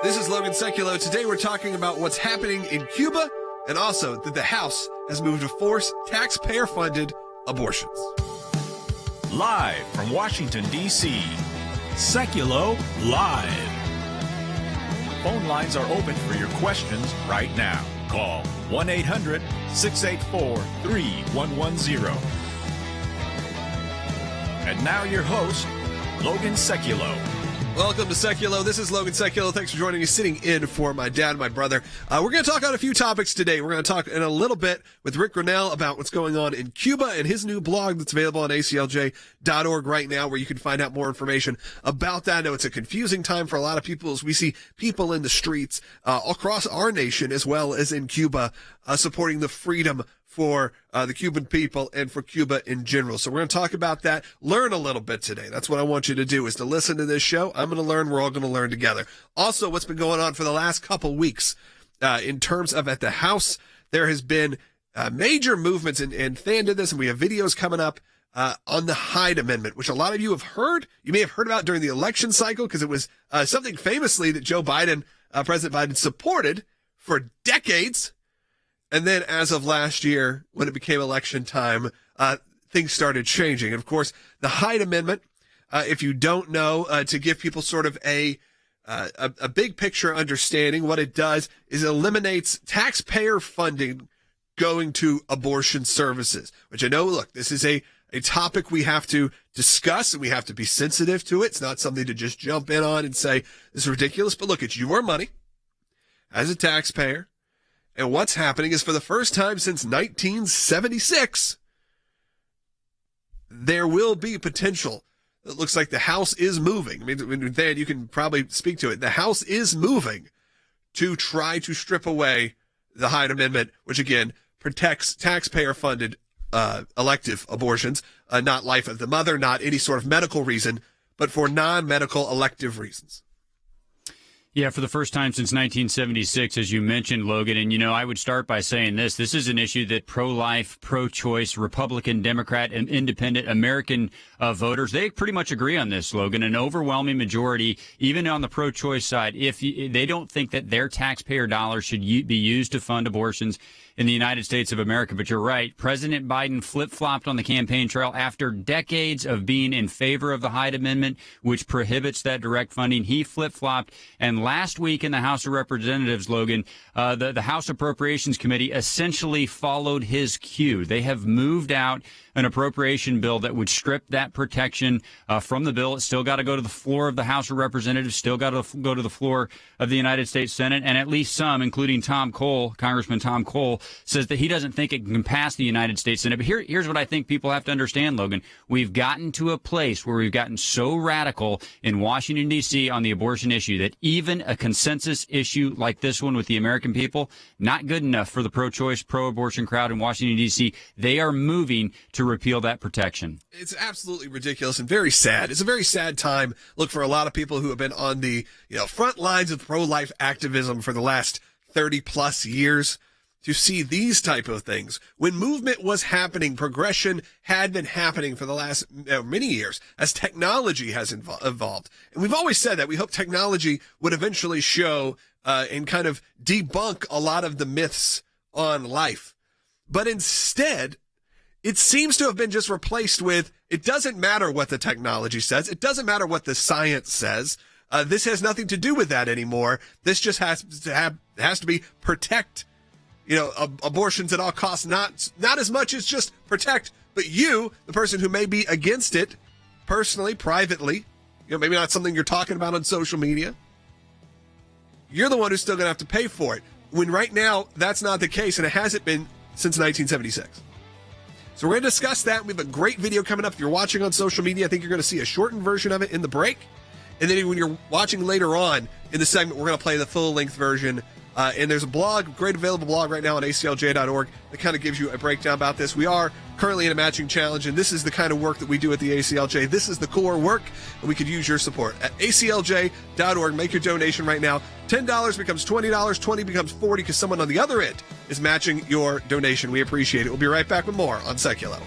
This is Logan Sekulow. Today we're talking about what's happening in Cuba and also that the House has moved to force taxpayer-funded abortions. Live from Washington, D.C., Sekulow Live. Phone lines are open for your questions right now. Call 1-800-684-3110. And now your host, Logan Sekulow. Welcome to Sekulow. This is Logan Sekulow. Thanks for joining me, sitting in for my dad and my brother. We're going to talk on a few topics today. We're going to talk in a little bit with Rick Grenell about what's going on in Cuba and his new blog that's available on ACLJ.org right now, where you can find out more information about that. I know it's a confusing time for a lot of people as we see people in the streets across our nation as well as in Cuba supporting the freedom for the Cuban people and for Cuba in general. So we're going to talk about that, learn a little bit today. That's what I want you to do, is to listen to this show. I'm going to learn. We're all going to learn together. Also, what's been going on for the last couple weeks in terms of at the House, there has been major movements, and Than did this, and we have videos coming up on the Hyde Amendment, which a lot of you have heard. You may have heard about during the election cycle because it was something famously that Joe Biden, President Biden, supported for decades. And then as of last year, when it became election time, things started changing. And of course, the Hyde Amendment, if you don't know, to give people sort of a big picture understanding, what it does is it eliminates taxpayer funding going to abortion services, which I know, look, this is a topic we have to discuss and we have to be sensitive to it. It's not something to just jump in on and say, this is ridiculous. But look, it's your money as a taxpayer. And what's happening is, for the first time since 1976, there will be potential. It looks like the House is moving. I mean, Than, you can probably speak to it. The House is moving to try to strip away the Hyde Amendment, which again protects taxpayer-funded elective abortions, not life of the mother, not any sort of medical reason, but for non-medical elective reasons. Yeah, for the first time since 1976, as you mentioned, Logan. And, I would start by saying this. This is an issue that pro-life, pro-choice, Republican, Democrat, and independent American voters, they pretty much agree on this, Logan. An overwhelming majority, even on the pro-choice side, if they don't think that their taxpayer dollars should be used to fund abortions in the United States of America. But you're right. President Biden flip-flopped on the campaign trail after decades of being in favor of the Hyde Amendment, which prohibits that direct funding. He flip-flopped. And last week in the House of Representatives, Logan, the House Appropriations Committee essentially followed his cue. They have moved out an appropriation bill that would strip that protection from the bill. It's still got to go to the floor of the House of Representatives, still got to go to the floor of the United States Senate, and at least some, including Congressman Tom Cole, says that he doesn't think it can pass the United States Senate. But here's what I think people have to understand, Logan. We've gotten to a place where we've gotten so radical in Washington, D.C. on the abortion issue that even a consensus issue like this one with the American people, not good enough for the pro-choice, pro-abortion crowd in Washington, D.C. They are moving to repeal that protection. It's absolutely ridiculous and very sad. It's a very sad time, look, for a lot of people who have been on the front lines of pro-life activism for the last 30 plus years, to see these type of things. When movement was happening, progression had been happening for the last many years as technology has evolved. And we've always said that we hope technology would eventually show and kind of debunk a lot of the myths on life. But instead, it seems to have been just replaced with, it doesn't matter what the technology says. It doesn't matter what the science says. This has nothing to do with that anymore. This just has to be protect, abortions at all costs, not as much as just protect, but you, the person who may be against it, personally, privately, maybe not something you're talking about on social media, you're the one who's still going to have to pay for it. When right now, that's not the case, and it hasn't been since 1976. So we're going to discuss that. We have a great video coming up. If you're watching on social media, I think you're going to see a shortened version of it in the break. And then when you're watching later on in the segment, we're going to play the full-length version. And there's a blog, great available blog right now on ACLJ.org that kind of gives you a breakdown about this. We are currently in a matching challenge, and this is the kind of work that we do at the ACLJ. This is the core work, and we could use your support. At ACLJ.org, make your donation right now. $10 becomes $20, $20 becomes $40, because someone on the other end is matching your donation. We appreciate it. We'll be right back with more on Sekulow.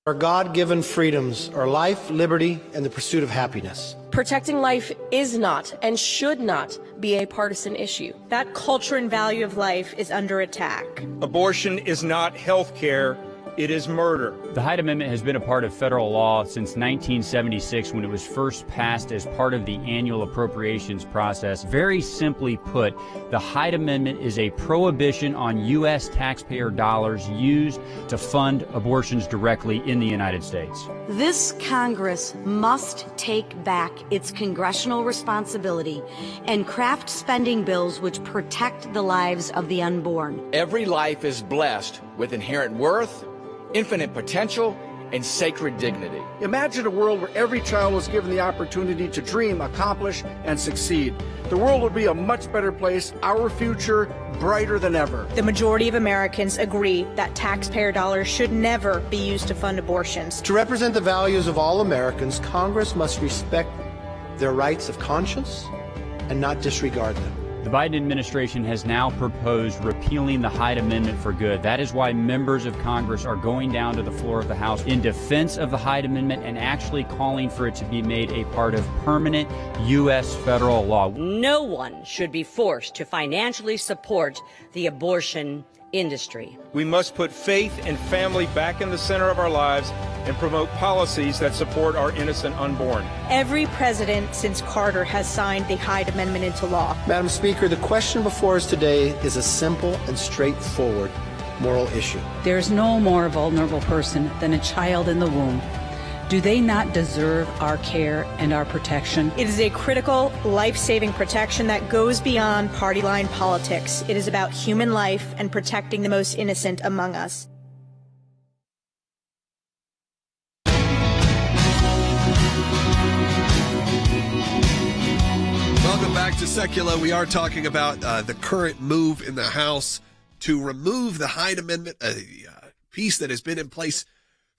Our God-given freedoms are life, liberty, and the pursuit of happiness. Protecting life is not and should not be a partisan issue. That culture and value of life is under attack. Abortion is not health care. It is murder. The Hyde Amendment has been a part of federal law since 1976 when it was first passed as part of the annual appropriations process. Very simply put, the Hyde Amendment is a prohibition on U.S. taxpayer dollars used to fund abortions directly in the United States. This Congress must take back its congressional responsibility and craft spending bills which protect the lives of the unborn. Every life is blessed with inherent worth, infinite potential, and sacred dignity. Imagine a world where every child was given the opportunity to dream, accomplish, and succeed. The world would be a much better place, our future brighter than ever. The majority of Americans agree that taxpayer dollars should never be used to fund abortions. To represent the values of all Americans, Congress must respect their rights of conscience and not disregard them. The Biden administration has now proposed repealing the Hyde Amendment for good. That is why members of Congress are going down to the floor of the House in defense of the Hyde Amendment and actually calling for it to be made a part of permanent U.S. federal law. No one should be forced to financially support the abortion industry. We must put faith and family back in the center of our lives and promote policies that support our innocent unborn. Every president since Carter has signed the Hyde Amendment into law. Madam Speaker, the question before us today is a simple and straightforward moral issue. There is no more vulnerable person than a child in the womb. Do they not deserve our care and our protection? It is a critical, life-saving protection that goes beyond party line politics. It is about human life and protecting the most innocent among us. Welcome back to Sekulow. We are talking about the current move in the House to remove the Hyde Amendment, a piece that has been in place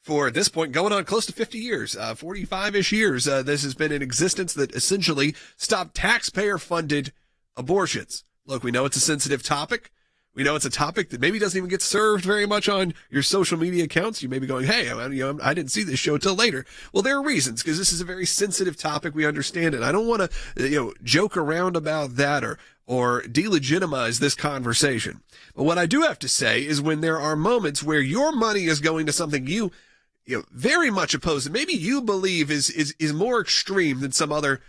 for, at this point, going on close to 50 years, 45-ish years. This has been in existence that essentially stopped taxpayer-funded abortions. Look, we know it's a sensitive topic. We know it's a topic that maybe doesn't even get served very much on your social media accounts. You may be going, hey, I didn't see this show till later. Well, there are reasons, because this is a very sensitive topic. We understand it. I don't want to, joke around about that or delegitimize this conversation. But what I do have to say is when there are moments where your money is going to something you very much oppose, and maybe you believe is more extreme than some other,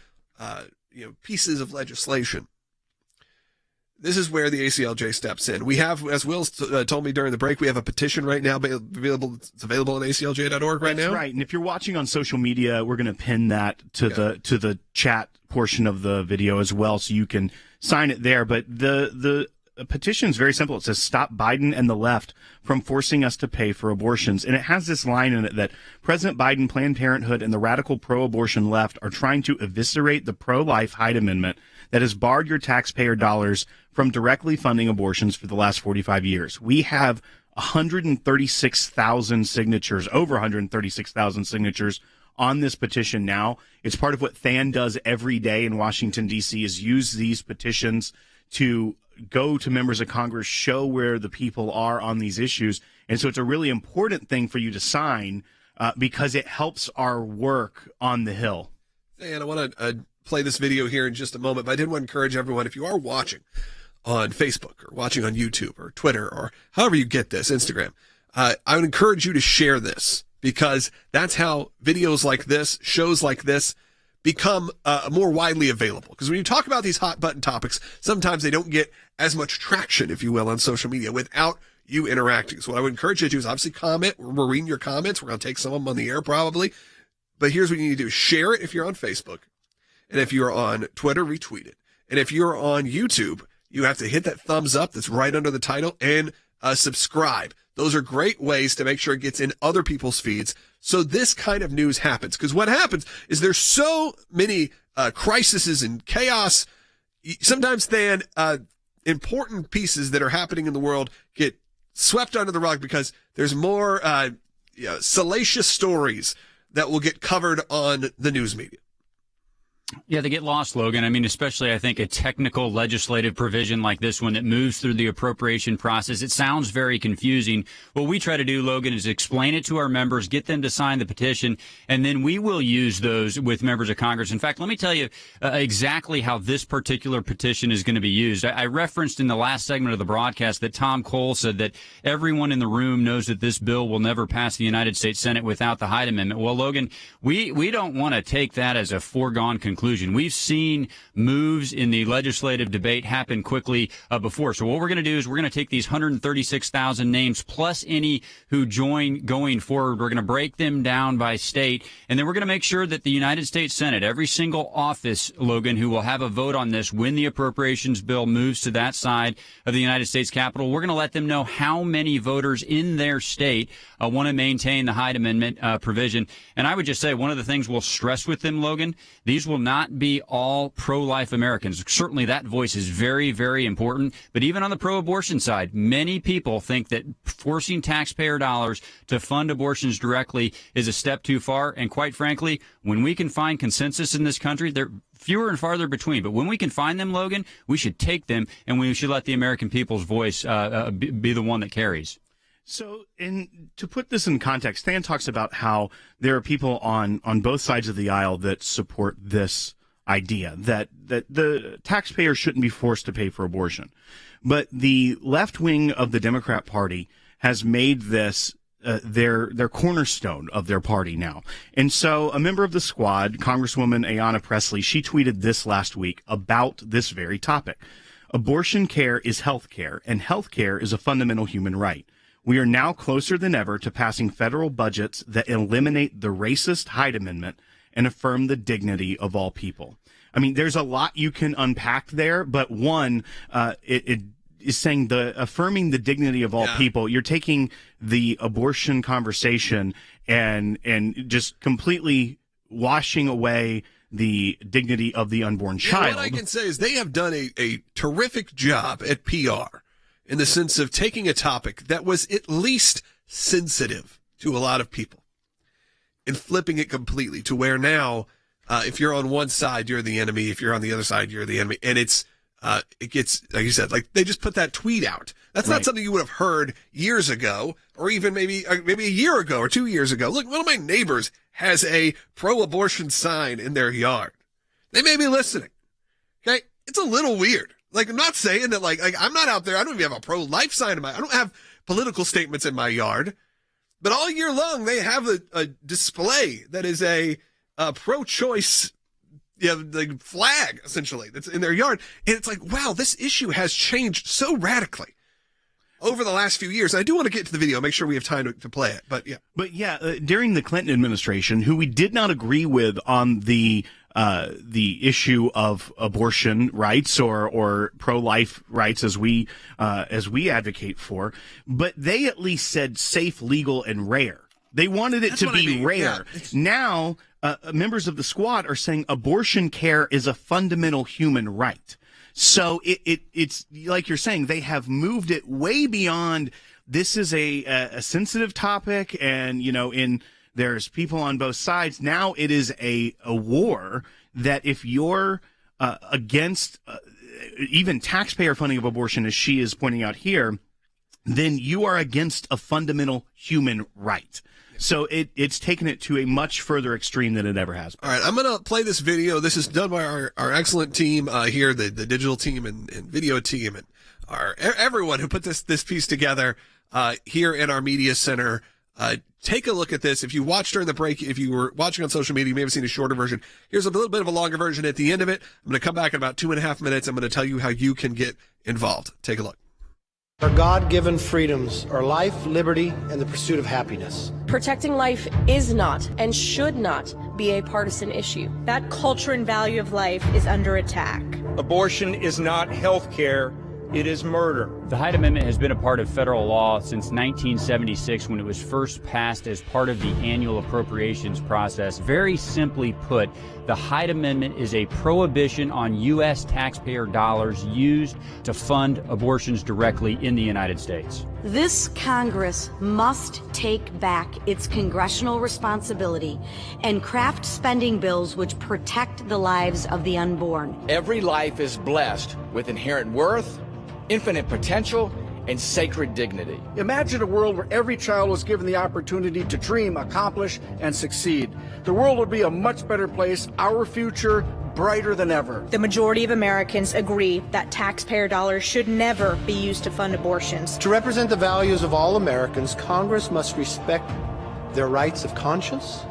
pieces of legislation. This is where the ACLJ steps in. We have, as Will told me during the break, we have a petition right now available. It's available on ACLJ.org right now. That's right. And if you're watching on social media, we're going to pin that to the chat portion of the video as well, so you can sign it there. But the petition is very simple. It says, "Stop Biden and the left from forcing us to pay for abortions." And it has this line in it that President Biden, Planned Parenthood, and the radical pro-abortion left are trying to eviscerate the pro-life Hyde Amendment that has barred your taxpayer dollars from directly funding abortions for the last 45 years. We have 136,000 signatures, over 136,000 signatures on this petition now. It's part of what THAN does every day in Washington, D.C., is use these petitions to go to members of Congress, show where the people are on these issues. And so it's a really important thing for you to sign because it helps our work on the Hill. And I want to play this video here in just a moment, but I did want to encourage everyone, if you are watching on Facebook or watching on YouTube or Twitter or however you get this, Instagram, I would encourage you to share this, because that's how videos like this, shows like this, become more widely available. Because when you talk about these hot button topics, sometimes they don't get as much traction, if you will, on social media without you interacting. So what I would encourage you to do is obviously comment. We're reading your comments. We're going to take some of them on the air probably. But here's what you need to do. Share it if you're on Facebook. And if you're on Twitter, retweet it. And if you're on YouTube, you have to hit that thumbs up that's right under the title and subscribe. Those are great ways to make sure it gets in other people's feeds so this kind of news happens. Because what happens is there's so many crises and chaos. Sometimes then important pieces that are happening in the world get swept under the rug because there's more salacious stories that will get covered on the news media. Yeah, they get lost, Logan. I mean, especially, I think, a technical legislative provision like this one that moves through the appropriation process. It sounds very confusing. What we try to do, Logan, is explain it to our members, get them to sign the petition, and then we will use those with members of Congress. In fact, let me tell you exactly how this particular petition is going to be used. I referenced in the last segment of the broadcast that Tom Cole said that everyone in the room knows that this bill will never pass the United States Senate without the Hyde Amendment. Well, Logan, we don't want to take that as a foregone conclusion. We've seen moves in the legislative debate happen quickly before. So what we're going to do is we're going to take these 136,000 names plus any who join going forward. We're going to break them down by state, and then we're going to make sure that the United States Senate, every single office, Logan, who will have a vote on this when the appropriations bill moves to that side of the United States Capitol, we're going to let them know how many voters in their state want to maintain the Hyde Amendment provision. And I would just say one of the things we'll stress with them, Logan, these will not be all pro-life Americans. Certainly that voice is very, very important. But even on the pro-abortion side, many people think that forcing taxpayer dollars to fund abortions directly is a step too far. And quite frankly, when we can find consensus in this country, they're fewer and farther between. But when we can find them, Logan, we should take them, and we should let the American people's voice be the one that carries. So, to put this in context, Stan talks about how there are people on both sides of the aisle that support this idea that the taxpayer shouldn't be forced to pay for abortion. But the left wing of the Democrat Party has made this their cornerstone of their party now. And so a member of the squad, Congresswoman Ayanna Pressley, she tweeted this last week about this very topic. Abortion care is health care, and health care is a fundamental human right. We are now closer than ever to passing federal budgets that eliminate the racist Hyde Amendment and affirm the dignity of all people. I mean, there's a lot you can unpack there, but one, it is saying affirming the dignity of all people. You're taking the abortion conversation and just completely washing away the dignity of the unborn child. What I can say is they have done a terrific job at PR in the sense of taking a topic that was at least sensitive to a lot of people and flipping it completely to where now, if you're on one side, you're the enemy. If you're on the other side, you're the enemy. And it gets, like you said, like they just put that tweet out. That's not something you would have heard years ago, or even maybe a year ago or 2 years ago. Look, one of my neighbors has a pro-abortion sign in their yard. They may be listening. Okay. It's a little weird. Like, I'm not saying that like I'm not out there. I don't even have a pro-life sign I don't have political statements in my yard, but all year long they have a display that is a pro-choice, like flag essentially that's in their yard. And it's like, wow, this issue has changed so radically over the last few years. I do want to get to the video, make sure we have time to play it. But during the Clinton administration, who we did not agree with on the issue of abortion rights or pro-life rights as we advocate for, but they at least said safe, legal, and rare. They wanted it to be rare. Yeah. Now, members of the squad are saying abortion care is a fundamental human right. So it's like you're saying, they have moved it way beyond. This is a sensitive topic, and there's people on both sides. Now it is a war that if you're against even taxpayer funding of abortion, as she is pointing out here, then you are against a fundamental human right. So it's taken it to a much further extreme than it ever has been. All right, I'm going to play this video. This is done by our excellent team here, the digital team and video team, and everyone who put this piece together here in our media center. Take a look at this. If you watched during the break, if you were watching on social media, you may have seen a shorter version. Here's a little bit of a longer version at the end of it. I'm going to come back in about 2.5 minutes. I'm going to tell you how you can get involved. Take a look. Our God-given freedoms are life, liberty, and the pursuit of happiness. Protecting life is not and should not be a partisan issue. That culture and value of life is under attack. Abortion is not health care. It is murder. The Hyde Amendment has been a part of federal law since 1976 when it was first passed as part of the annual appropriations process. Very simply put, the Hyde Amendment is a prohibition on U.S. taxpayer dollars used to fund abortions directly in the United States. This Congress must take back its congressional responsibility and craft spending bills which protect the lives of the unborn. Every life is blessed with inherent worth, infinite potential, and sacred dignity. Imagine a world where every child was given the opportunity to dream, accomplish, and succeed. The world would be a much better place, our future brighter than ever. The majority of Americans agree that taxpayer dollars should never be used to fund abortions. To represent the values of all Americans, Congress must respect their rights of conscience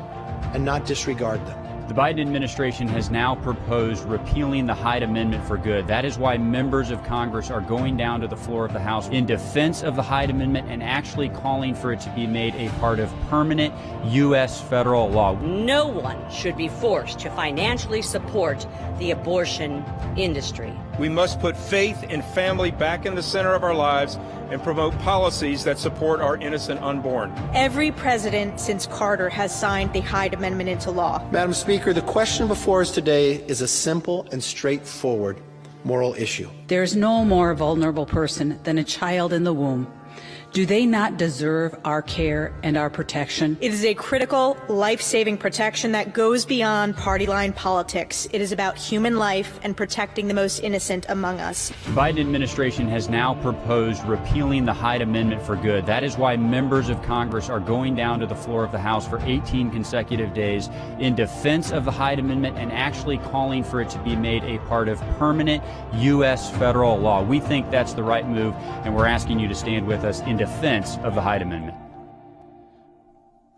and not disregard them. The Biden administration has now proposed repealing the Hyde Amendment for good. That is why members of Congress are going down to the floor of the House in defense of the Hyde Amendment and actually calling for it to be made a part of permanent U.S. federal law. No one should be forced to financially support the abortion industry. We must put faith and family back in the center of our lives and promote policies that support our innocent unborn. Every president since Carter has signed the Hyde Amendment into law. Madam Speaker, the question before us today is a simple and straightforward moral issue. There is no more vulnerable person than a child in the womb. Do they not deserve our care and our protection? It is a critical, life-saving protection that goes beyond party line politics. It is about human life and protecting the most innocent among us. The Biden administration has now proposed repealing the Hyde Amendment for good. That is why members of Congress are going down to the floor of the House for 18 consecutive days in defense of the Hyde Amendment and actually calling for it to be made a part of permanent U.S. federal law. We think that's the right move, and we're asking you to stand with us in defense of the Hyde Amendment.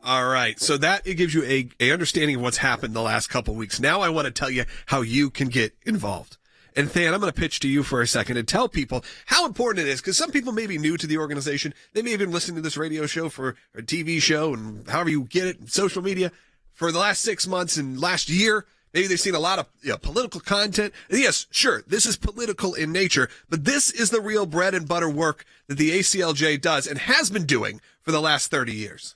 All right. So that it gives you a understanding of what's happened the last couple of weeks. Now I want to tell you how you can get involved. And Than, I'm going to pitch to you for a second and tell people how important it is, because some people may be new to the organization. They may have been listening to this radio show or a TV show and however you get it, social media for the last 6 months and last year. Maybe they've seen a lot of political content. And yes, sure, this is political in nature, but this is the real bread and butter work that the ACLJ does and has been doing for the last 30 years.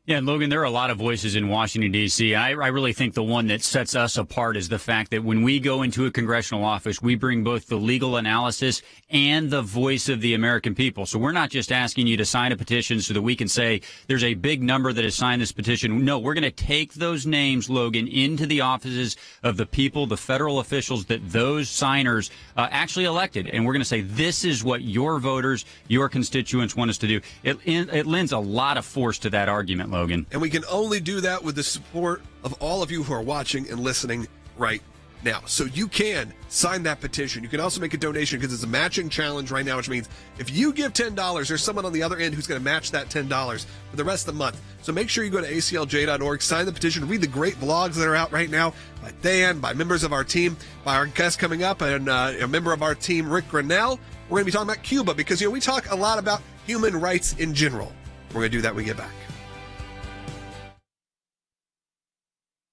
Yeah, and Logan, there are a lot of voices in Washington, D.C. I really think the one that sets us apart is the fact that when we go into a congressional office, we bring both the legal analysis and the voice of the American people. So we're not just asking you to sign a petition so that we can say there's a big number that has signed this petition. No, we're going to take those names, Logan, into the offices of the people, the federal officials that those signers actually elected. And we're going to say this is what your voters, your constituents want us to do. It lends a lot of force to that argument, Logan. And we can only do that with the support of all of you who are watching and listening right now. So you can sign that petition. You can also make a donation because it's a matching challenge right now, which means if you give $10, there's someone on the other end who's going to match that $10 for the rest of the month. So make sure you go to aclj.org, sign the petition, read the great blogs that are out right now by Than, by members of our team, by our guest coming up, and a member of our team, Rick Grenell. We're going to be talking about Cuba because, we talk a lot about human rights in general. We're going to do that when we get back.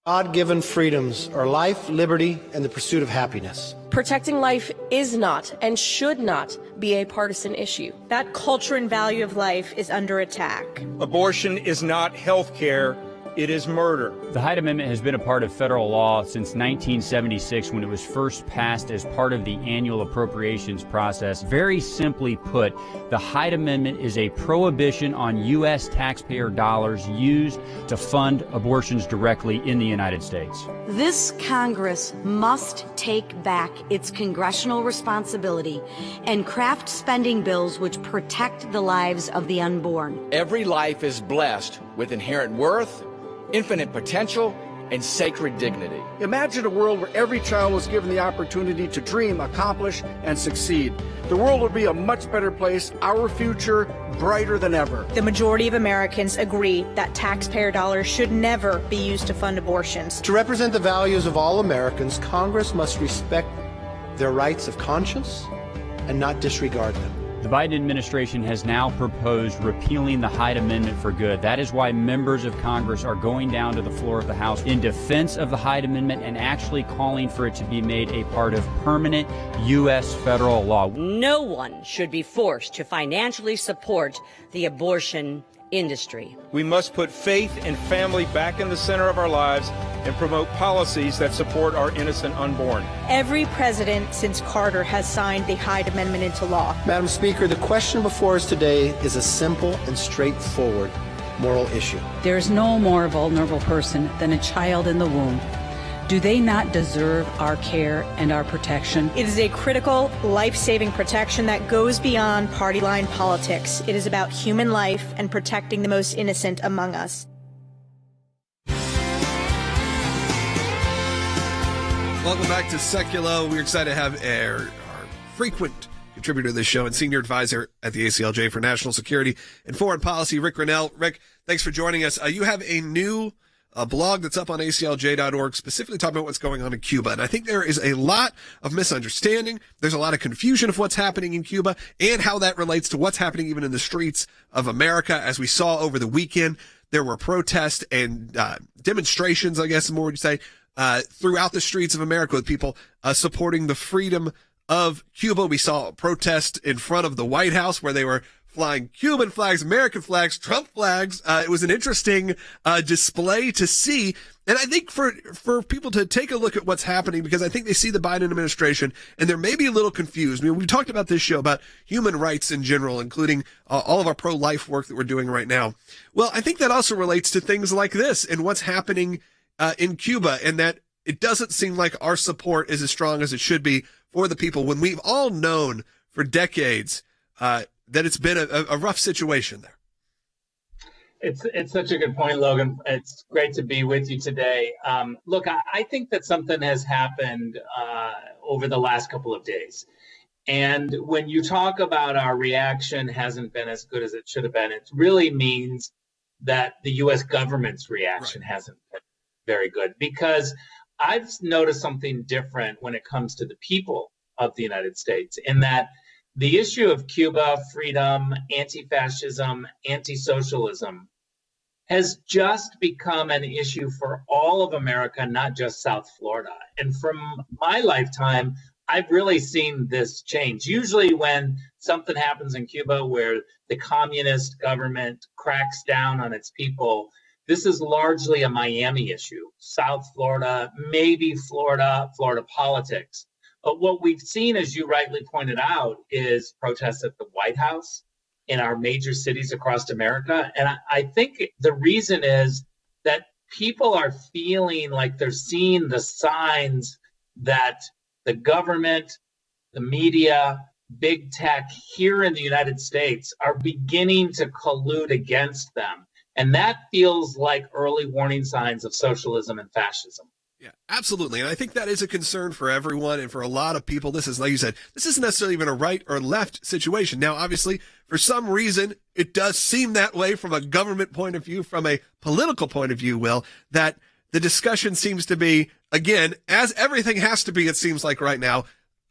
God-given freedoms are life, liberty, and the pursuit of happiness. Protecting life is not and should not be a partisan issue. That culture and value of life is under attack. Abortion is not health care. It is murder. The Hyde Amendment has been a part of federal law since 1976 when it was first passed as part of the annual appropriations process. Very simply put, the Hyde Amendment is a prohibition on U.S. taxpayer dollars used to fund abortions directly in the United States. This Congress must take back its congressional responsibility and craft spending bills which protect the lives of the unborn. Every life is blessed with inherent worth, infinite potential, and sacred dignity. Imagine a world where every child was given the opportunity to dream, accomplish, and succeed. The world would be a much better place, our future brighter than ever. The majority of Americans agree that taxpayer dollars should never be used to fund abortions. To represent the values of all Americans, Congress must respect their rights of conscience and not disregard them. The Biden administration has now proposed repealing the Hyde Amendment for good. That is why members of Congress are going down to the floor of the House in defense of the Hyde Amendment and actually calling for it to be made a part of permanent U.S. federal law. No one should be forced to financially support the abortion industry. We must put faith and family back in the center of our lives and promote policies that support our innocent unborn. Every president since Carter has signed the Hyde Amendment into law. Madam Speaker, the question before us today is a simple and straightforward moral issue. There is no more vulnerable person than a child in the womb. Do they not deserve our care and our protection? It is a critical, life-saving protection that goes beyond party line politics. It is about human life and protecting the most innocent among us. Welcome back to Sekulow. We're excited to have our frequent contributor to this show and Senior Advisor at the ACLJ for National Security and Foreign Policy, Rick Grenell. Rick, thanks for joining us. You have a new blog that's up on ACLJ.org specifically talking about what's going on in Cuba. And I think there is a lot of misunderstanding. There's a lot of confusion of what's happening in Cuba and how that relates to what's happening even in the streets of America. As we saw over the weekend, there were protests and demonstrations, I guess more would you say, throughout the streets of America with people supporting the freedom of Cuba. We saw a protest in front of the White House where they were flying Cuban flags, American flags, Trump flags. It was an interesting display to see. And I think for people to take a look at what's happening, because I think they see the Biden administration and they're maybe a little confused. I mean, we talked about this show about human rights in general, including all of our pro-life work that we're doing right now. Well, I think that also relates to things like this and what's happening in Cuba, and that it doesn't seem like our support is as strong as it should be for the people when we've all known for decades that it's been a rough situation there. It's such a good point, Logan. It's great to be with you today. Look, I think that something has happened over the last couple of days. And when you talk about our reaction hasn't been as good as it should have been, it really means that the U.S. government's reaction hasn't been very good. Because I've noticed something different when it comes to the people of the United States, in that the issue of Cuba, freedom, anti-fascism, anti-socialism has just become an issue for all of America, not just South Florida. And from my lifetime, I've really seen this change. Usually when something happens in Cuba where the communist government cracks down on its people, this is largely a Miami issue. South Florida, maybe Florida politics. But what we've seen, as you rightly pointed out, is protests at the White House in our major cities across America. And I think the reason is that people are feeling like they're seeing the signs that the government, the media, big tech here in the United States are beginning to collude against them. And that feels like early warning signs of socialism and fascism. Yeah, absolutely. And I think that is a concern for everyone and for a lot of people. This is, like you said, this isn't necessarily even a right or left situation. Now, obviously, for some reason, it does seem that way from a government point of view, from a political point of view, Will, that the discussion seems to be, again, as everything has to be, it seems like right now,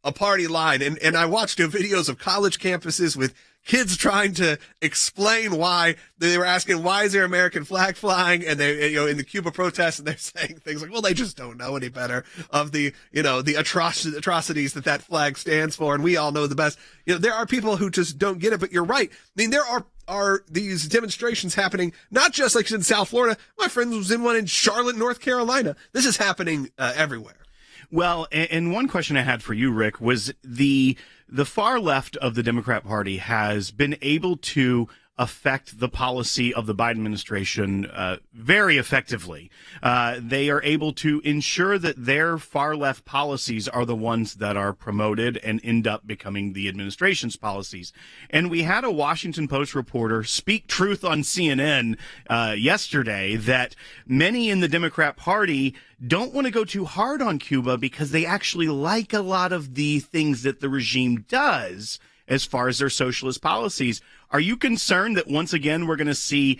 a party line. And I watched videos of college campuses with kids trying to explain why they were asking, why is there American flag flying? And they, in the Cuba protests, and they're saying things like, well, they just don't know any better of the, the atrocities that flag stands for. And we all know the best. There are people who just don't get it, but you're right. I mean, there are these demonstrations happening, not just like in South Florida. My friend was in one in Charlotte, North Carolina. This is happening everywhere. Well, and one question I had for you, Rick, was the far left of the Democrat Party has been able to affect the policy of the Biden administration very effectively. They are able to ensure that their far left policies are the ones that are promoted and end up becoming the administration's policies. And we had a Washington Post reporter speak truth on CNN yesterday that many in the Democrat Party don't want to go too hard on Cuba because they actually like a lot of the things that the regime does as far as their socialist policies. Are you concerned that once again we're going to see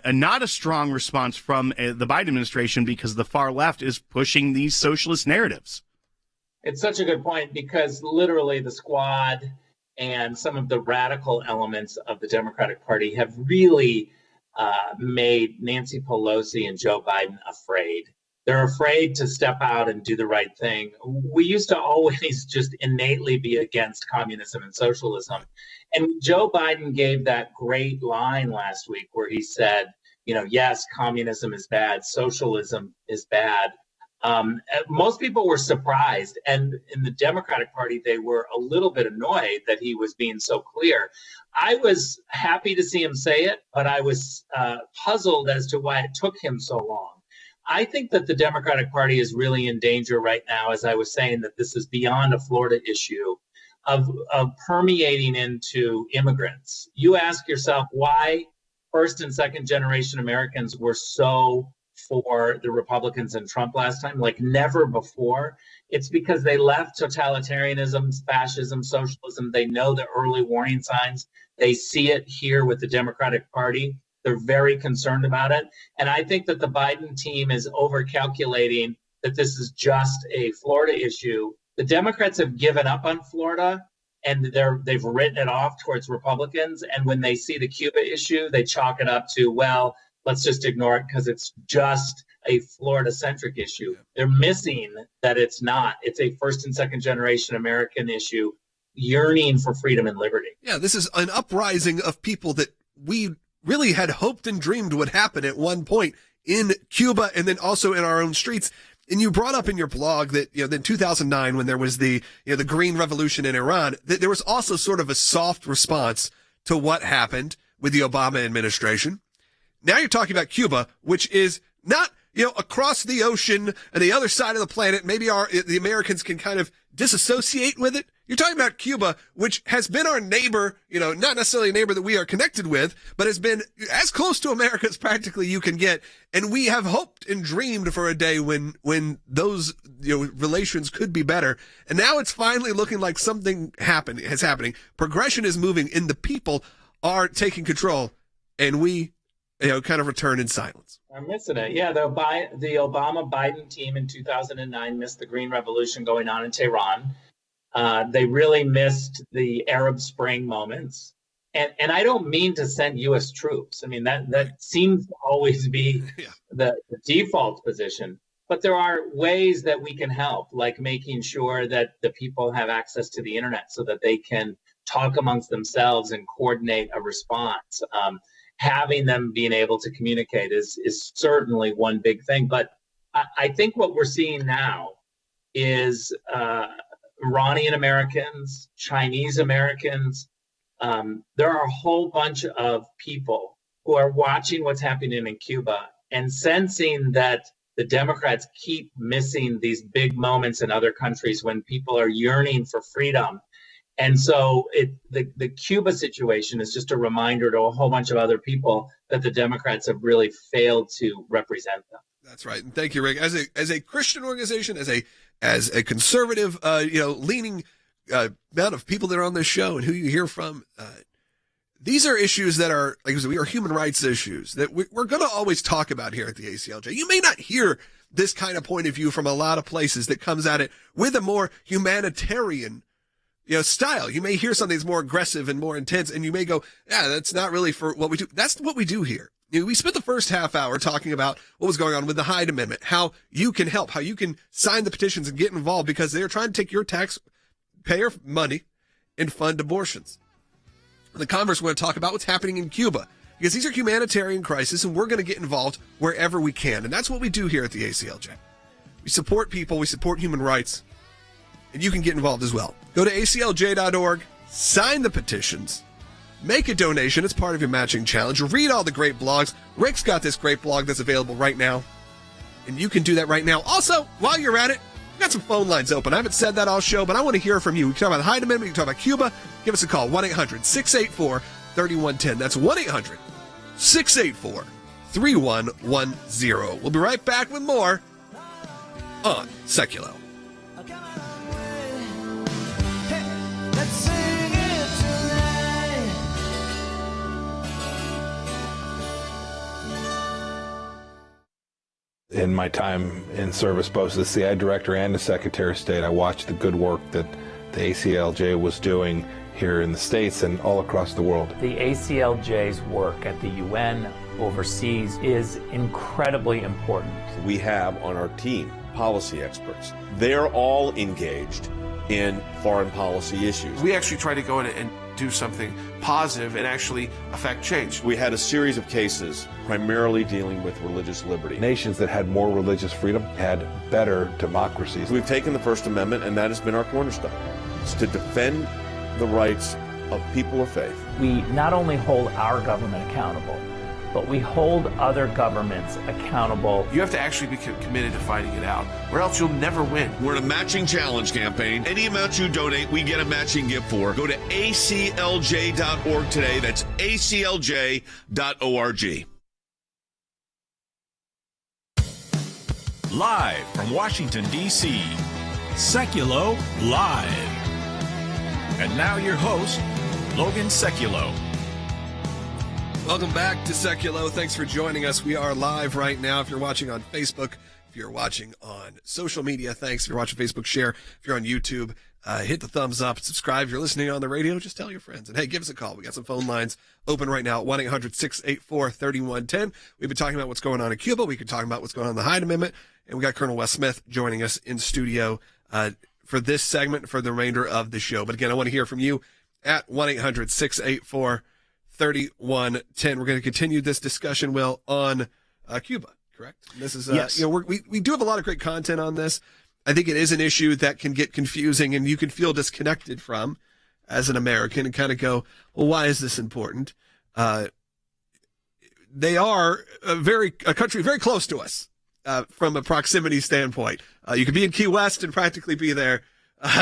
not a strong response from the Biden administration because the far left is pushing these socialist narratives? It's such a good point because literally the Squad and some of the radical elements of the Democratic Party have really made Nancy Pelosi and Joe Biden afraid. They're afraid to step out and do the right thing. We used to always just innately be against communism and socialism. And Joe Biden gave that great line last week where he said, yes, communism is bad, socialism is bad. Most people were surprised. And in the Democratic Party, they were a little bit annoyed that he was being so clear. I was happy to see him say it, but I was puzzled as to why it took him so long. I think that the Democratic Party is really in danger right now, as I was saying, that this is beyond a Florida issue of permeating into immigrants. You ask yourself why first and second generation Americans were so for the Republicans and Trump last time, like never before. It's because they left totalitarianism, fascism, socialism. They know the early warning signs. They see it here with the Democratic Party. They're very concerned about it. And I think that the Biden team is overcalculating that this is just a Florida issue. The Democrats have given up on Florida, and they've written it off towards Republicans. And when they see the Cuba issue, they chalk it up to, well, let's just ignore it because it's just a Florida-centric issue. They're missing that it's not. It's a first and second generation American issue yearning for freedom and liberty. Yeah, this is an uprising of people that we really had hoped and dreamed would happen at one point in Cuba and then also in our own streets. And you brought up in your blog that, in 2009, when there was the Green Revolution in Iran, that there was also sort of a soft response to what happened with the Obama administration. Now you're talking about Cuba, which is not, across the ocean and the other side of the planet. Maybe the Americans can kind of disassociate with it. You're talking about Cuba, which has been our neighbor, not necessarily a neighbor that we are connected with, but has been as close to America as practically you can get. And we have hoped and dreamed for a day when those, relations could be better. And now it's finally looking like something is happening. Progression is moving and the people are taking control, and we, kind of return in silence. I'm missing it. Yeah, the Obama-Biden team in 2009 missed the Green Revolution going on in Tehran. They really missed the Arab Spring moments. And I don't mean to send U.S. troops. I mean, that seems to always be the default position. But there are ways that we can help, like making sure that the people have access to the internet so that they can talk amongst themselves and coordinate a response. Having them being able to communicate is certainly one big thing. But I think what we're seeing now is Iranian Americans, Chinese Americans. There are a whole bunch of people who are watching what's happening in Cuba and sensing that the Democrats keep missing these big moments in other countries when people are yearning for freedom. And so the Cuba situation is just a reminder to a whole bunch of other people that the Democrats have really failed to represent them. That's right. And thank you, Rick. As a Christian organization, as a conservative, leaning amount of people that are on this show and who you hear from, these are issues that are, we are human rights issues that we're going to always talk about here at the ACLJ. You may not hear this kind of point of view from a lot of places that comes at it with a more humanitarian style. You may hear something that's more aggressive and more intense, and you may go, yeah, that's not really for what we do. That's what we do here. We spent the first half hour talking about what was going on with the Hyde Amendment, how you can help, how you can sign the petitions and get involved because they're trying to take your taxpayer money and fund abortions. In the converse, we're going to talk about what's happening in Cuba because these are humanitarian crises, and we're going to get involved wherever we can. And that's what we do here at the ACLJ. We support people. We support human rights. And you can get involved as well. Go to aclj.org, sign the petitions, make a donation. It's part of your matching challenge. Read all the great blogs. Rick's got this great blog that's available right now. And you can do that right now. Also, while you're at it, we've got some phone lines open. I haven't said that all show, but I want to hear from you. We can talk about the Hyde Amendment. We can talk about Cuba. Give us a call, 1-800-684-3110. That's 1-800-684-3110. We'll be right back with more on Sekulow. In my time in service, both as the CI director and as Secretary of State, I watched the good work that the ACLJ was doing here in the States and all across the world. The ACLJ's work at the UN overseas is incredibly important. We have on our team policy experts. They're all engaged in foreign policy issues. We actually try to go in and do something positive and actually affect change. We had a series of cases primarily dealing with religious liberty. Nations that had more religious freedom had better democracies. We've taken the First Amendment, and that has been our cornerstone. It's to defend the rights of people of faith. We not only hold our government accountable, but we hold other governments accountable. You have to actually be committed to fighting it out, or else you'll never win. We're in a matching challenge campaign. Any amount you donate, we get a matching gift for. Go to aclj.org today. That's aclj.org. Live from Washington, D.C., Sekulow Live. And now your host, Logan Sekulow. Welcome back to Sekulow. Thanks for joining us. We are live right now. If you're watching on Facebook, if you're watching on social media, thanks. If you're watching Facebook, share. If you're on YouTube, hit the thumbs up, subscribe. If you're listening on the radio, just tell your friends. And hey, give us a call. We got some phone lines open right now at 1-800-684-3110. We've been talking about what's going on in Cuba. We could talk about what's going on in the Hyde Amendment. And we got Colonel Wes Smith joining us in studio for this segment, for the remainder of the show. But again, I want to hear from you at 1-800-684-3110. We're going to continue this discussion, Will, on Cuba, correct? This is, yes. We do have a lot of great content on this. I think it is an issue that can get confusing and you can feel disconnected from as an American and kind of go, well, why is this important? They are a country very close to us from a proximity standpoint. You could be in Key West and practically be there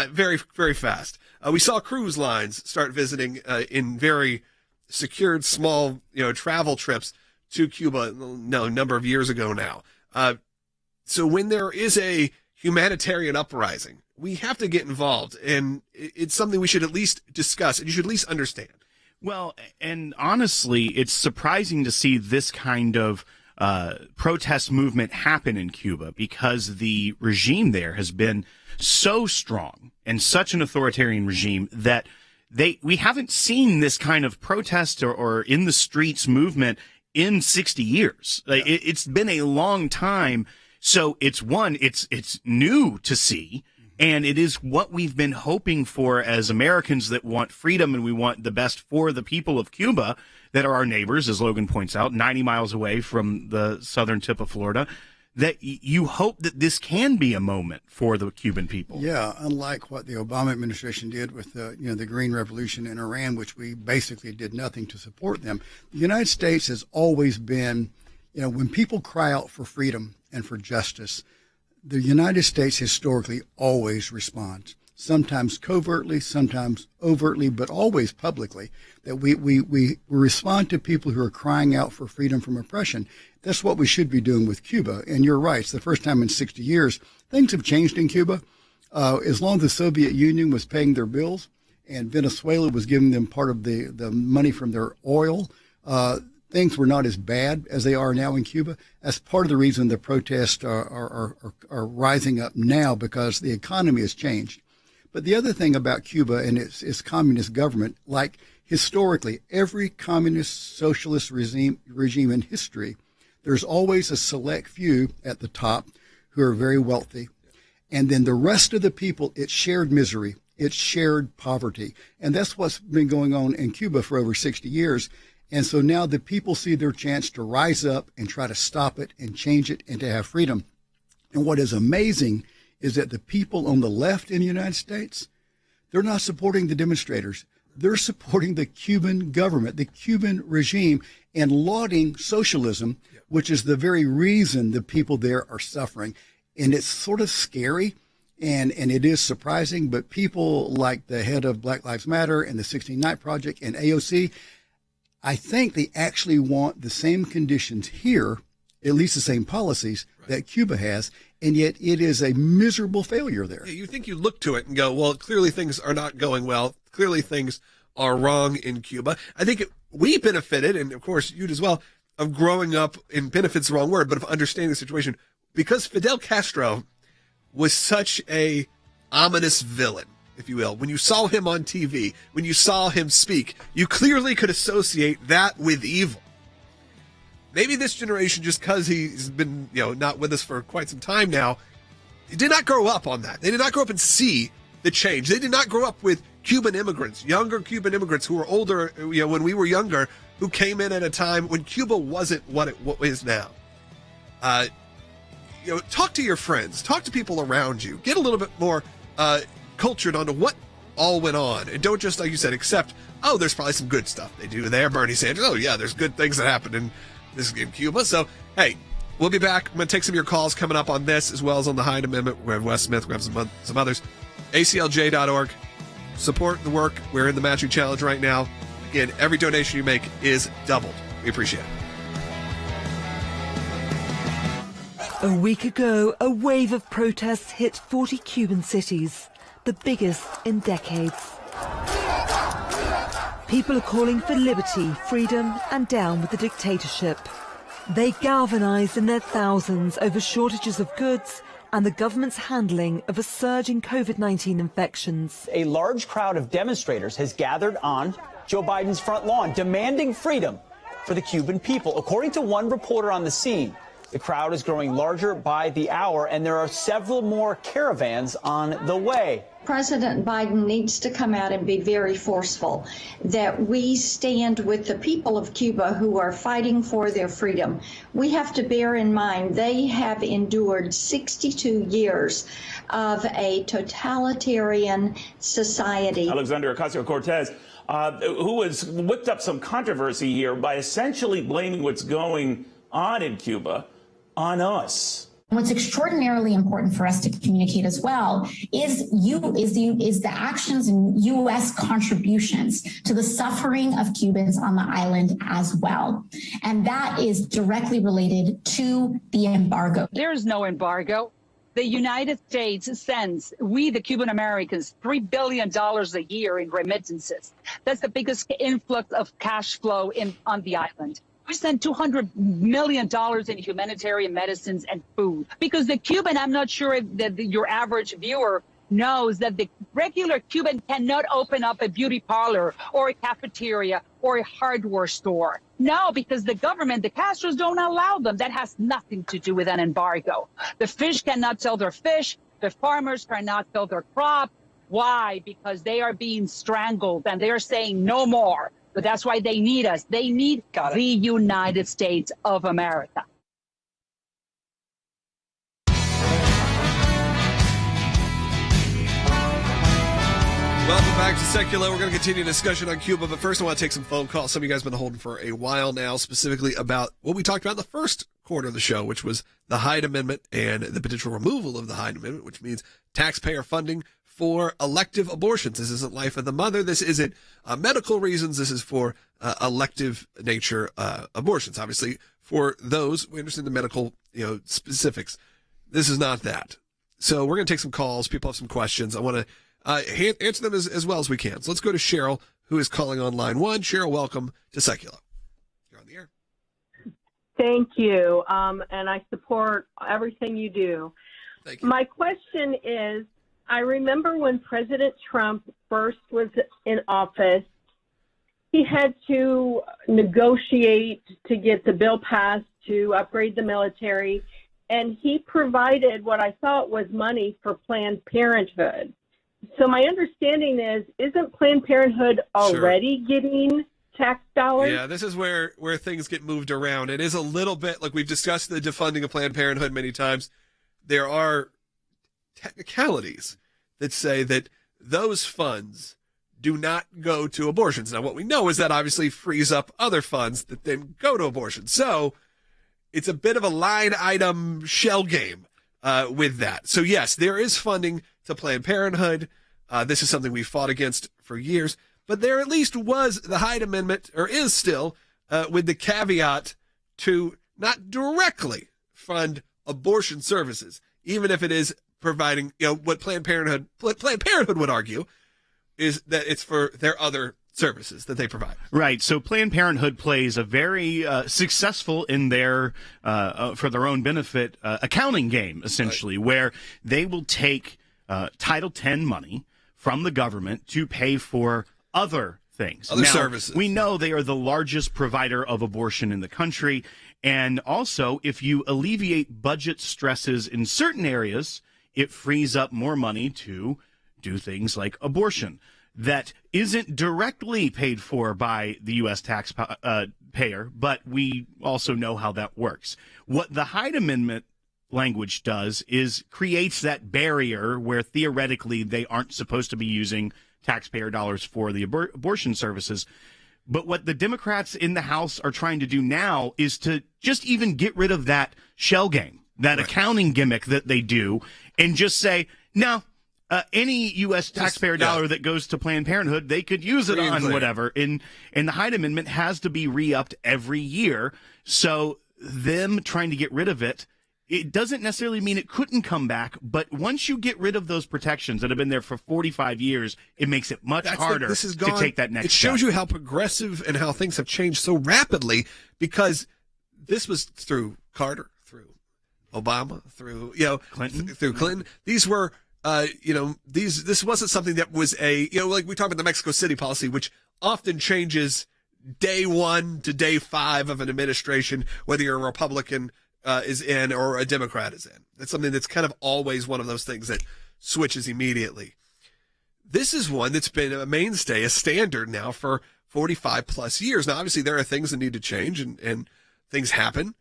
very, very fast. We saw cruise lines start visiting in very secured small, travel trips to Cuba a number of years ago now. So when there is a humanitarian uprising, we have to get involved, and it's something we should at least discuss, and you should at least understand. Well, and honestly, it's surprising to see this kind of protest movement happen in Cuba because the regime there has been so strong and such an authoritarian regime that we haven't seen this kind of protest or in the streets movement in 60 years. Yeah. It's been a long time. So it's new to see. And it is what we've been hoping for as Americans that want freedom and we want the best for the people of Cuba that are our neighbors, as Logan points out, 90 miles away from the southern tip of Florida, that you hope that this can be a moment for the Cuban people. Yeah, unlike what the Obama administration did with the Green Revolution in Iran, which we basically did nothing to support them. The United States has always been, when people cry out for freedom and for justice, the United States historically always responds, sometimes covertly, sometimes overtly, but always publicly, that we respond to people who are crying out for freedom from oppression. That's what we should be doing with Cuba. And you're right, it's the first time in 60 years. Things have changed in Cuba. As long as the Soviet Union was paying their bills and Venezuela was giving them part of the money from their oil, things were not as bad as they are now in Cuba. That's part of the reason the protests are rising up now, because the economy has changed. But the other thing about Cuba and its communist government, like historically every communist socialist regime in history, there's always a select few at the top who are very wealthy. And then the rest of the people, it's shared misery, it's shared poverty. And that's what's been going on in Cuba for over 60 years. And so now the people see their chance to rise up and try to stop it and change it and to have freedom. And what is amazing is that the people on the left in the United States, they're not supporting the demonstrators. They're supporting the Cuban government, the Cuban regime, and lauding socialism, which is the very reason the people there are suffering. And it's sort of scary, and it is surprising, but people like the head of Black Lives Matter and the 16 Night Project and AOC, I think they actually want the same conditions here, at least the same policies that Cuba has, and yet it is a miserable failure there. You think you look to it and go, well, clearly things are not going well. Clearly things are wrong in Cuba. I think we benefited, and of course you as well, of growing up, and benefit's the wrong word, but of understanding the situation, because Fidel Castro was such a ominous villain if you will, when you saw him on TV, when you saw him speak, you clearly could associate that with evil. Maybe this generation, just because he's been, not with us for quite some time now, he did not grow up on that. They did not grow up and see the change. They did not grow up with Cuban immigrants, younger Cuban immigrants who were older, when we were younger, who came in at a time when Cuba wasn't what it is now. Talk to your friends, talk to people around you, get a little bit more cultured onto what all went on, and don't just, like you said, accept, oh, there's probably some good stuff they do there. Bernie Sanders, oh yeah, there's good things that happened in Cuba. So hey, we'll be back. I'm going to take some of your calls coming up on this, as well as on the Hyde Amendment. We're going to have Wes Smith, we're going to have some others. ACLJ.org. Support the work. We're in the matching challenge right now. Again, every donation you make is doubled. We appreciate it. A week ago, a wave of protests hit 40 Cuban cities, the biggest in decades. People are calling for liberty, freedom, and down with the dictatorship. They galvanized in their thousands over shortages of goods and the government's handling of a surge in COVID-19 infections. A large crowd of demonstrators has gathered on Joe Biden's front lawn, demanding freedom for the Cuban people. According to one reporter on the scene, the crowd is growing larger by the hour, and there are several more caravans on the way. President Biden needs to come out and be very forceful that we stand with the people of Cuba who are fighting for their freedom. We have to bear in mind they have endured 62 years of a totalitarian society. Alexandria Ocasio-Cortez, who has whipped up some controversy here by essentially blaming what's going on in Cuba on us. What's extraordinarily important for us to communicate as well is the actions and U.S. contributions to the suffering of Cubans on the island as well. And that is directly related to the embargo. There is no embargo. The United States sends, we, the Cuban Americans, $3 billion a year in remittances. That's the biggest influx of cash flow on the island. We send $200 million in humanitarian medicines and food because the Cuban, I'm not sure that your average viewer knows that the regular Cuban cannot open up a beauty parlor or a cafeteria or a hardware store. No, because the government, the Castros don't allow them. That has nothing to do with an embargo. The fish cannot sell their fish. The farmers cannot sell their crop. Why? Because they are being strangled and they are saying no more. But that's why they need us. They need the United States of America. Welcome back to Sekulow. We're going to continue discussion on Cuba, but first I want to take some phone calls. Some of you guys have been holding for a while now, specifically about what we talked about in the first quarter of the show, which was the Hyde Amendment and the potential removal of the Hyde Amendment, which means taxpayer funding for elective abortions. This isn't life of the mother. This isn't medical reasons. This is for elective nature abortions. Obviously, for those, we understand the medical specifics. This is not that. So we're going to take some calls. People have some questions. I want to answer them as well as we can. So let's go to Cheryl, who is calling on line one. Cheryl, welcome to Sekulow. You're on the air. Thank you. And I support everything you do. Thank you. My question is, I remember when President Trump first was in office, he had to negotiate to get the bill passed to upgrade the military, and he provided what I thought was money for Planned Parenthood. So my understanding is, isn't Planned Parenthood already getting tax dollars? Yeah, this is where things get moved around. It is a little bit, like we've discussed the defunding of Planned Parenthood many times. There are technicalities that say that those funds do not go to abortions. Now, what we know is that obviously frees up other funds that then go to abortion. So it's a bit of a line item shell game with that. So yes, there is funding to Planned Parenthood. This is something we fought against for years, but there at least was the Hyde Amendment, or is still, with the caveat to not directly fund abortion services, even if it is providing, what Planned Parenthood would argue is that it's for their other services that they provide. Right. So Planned Parenthood plays a very successful in their, for their own benefit, accounting game, essentially, where they will take Title X money from the government to pay for other things. Other now, services. We know they are the largest provider of abortion in the country. And also, if you alleviate budget stresses in certain areas, it frees up more money to do things like abortion that isn't directly paid for by the U.S. taxpayer, but we also know how that works. What the Hyde Amendment language does is creates that barrier where theoretically they aren't supposed to be using taxpayer dollars for the abortion services. But what the Democrats in the House are trying to do now is to just even get rid of that shell game, that accounting gimmick that they do, and just say, no, any U.S. taxpayer dollar that goes to Planned Parenthood, they could use it on whatever. And the Hyde Amendment has to be re-upped every year. So them trying to get rid of it, it doesn't necessarily mean it couldn't come back, but once you get rid of those protections that have been there for 45 years, it makes it much harder to take that next step. It shows you how progressive and how things have changed so rapidly, because this was through Carter, through Obama, through Clinton. Through Clinton. These were this wasn't something that was like we talk about the Mexico City policy, which often changes day 1 to day 5 of an administration, whether you're a Republican is in or a Democrat is in. That's something that's kind of always one of those things that switches immediately. This is one that's been a mainstay, a standard now for 45 plus years. Now, obviously, there are things that need to change and things happen,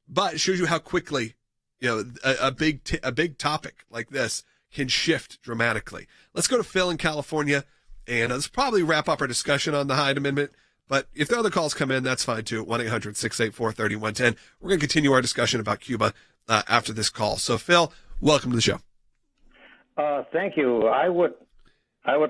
but it shows you how quickly, a big topic like this can shift dramatically. Let's go to Phil in California, and let's probably wrap up our discussion on the Hyde Amendment. But if the other calls come in, that's fine too. 1-800-684-3110. We're going to continue our discussion about Cuba after this call. So, Phil, welcome to the show. Thank you. I would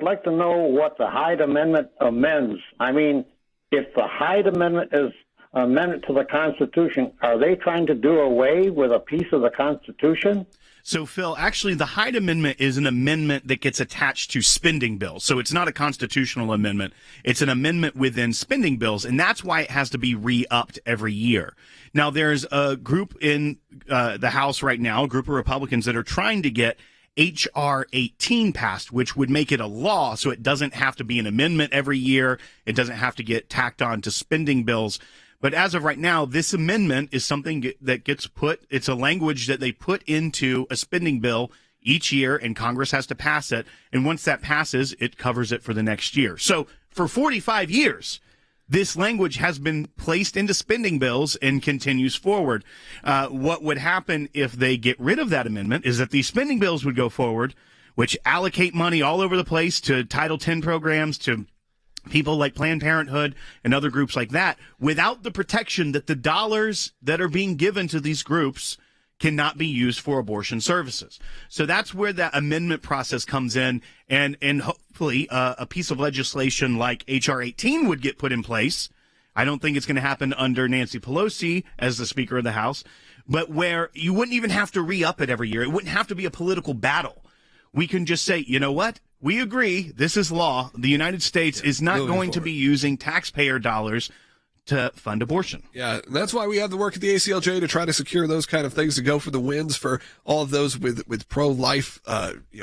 like to know what the Hyde Amendment amends. I mean, if the Hyde Amendment is an amendment to the Constitution, are they trying to do away with a piece of the Constitution? So, Phil, actually, the Hyde Amendment is an amendment that gets attached to spending bills. So it's not a constitutional amendment. It's an amendment within spending bills, and that's why it has to be re-upped every year. Now, there's a group in the House right now, a group of Republicans that are trying to get H.R. 18 passed, which would make it a law, so it doesn't have to be an amendment every year. It doesn't have to get tacked on to spending bills. But as of right now, this amendment is something that gets it's a language that they put into a spending bill each year, and Congress has to pass it. And once that passes, it covers it for the next year. So for 45 years, this language has been placed into spending bills and continues forward. What would happen if they get rid of that amendment is that these spending bills would go forward, which allocate money all over the place to Title X programs, to people like Planned Parenthood and other groups like that, without the protection that the dollars that are being given to these groups cannot be used for abortion services. So that's where that amendment process comes in, and hopefully a piece of legislation like H.R. 18 would get put in place. I don't think it's going to happen under Nancy Pelosi as the Speaker of the House, but where you wouldn't even have to re-up it every year. It wouldn't have to be a political battle. We can just say, you know what? We agree. This is law. The United States is not going to be using taxpayer dollars to fund abortion. Yeah, and that's why we have the work at the ACLJ to try to secure those kind of things, to go for the wins for all of those with pro-life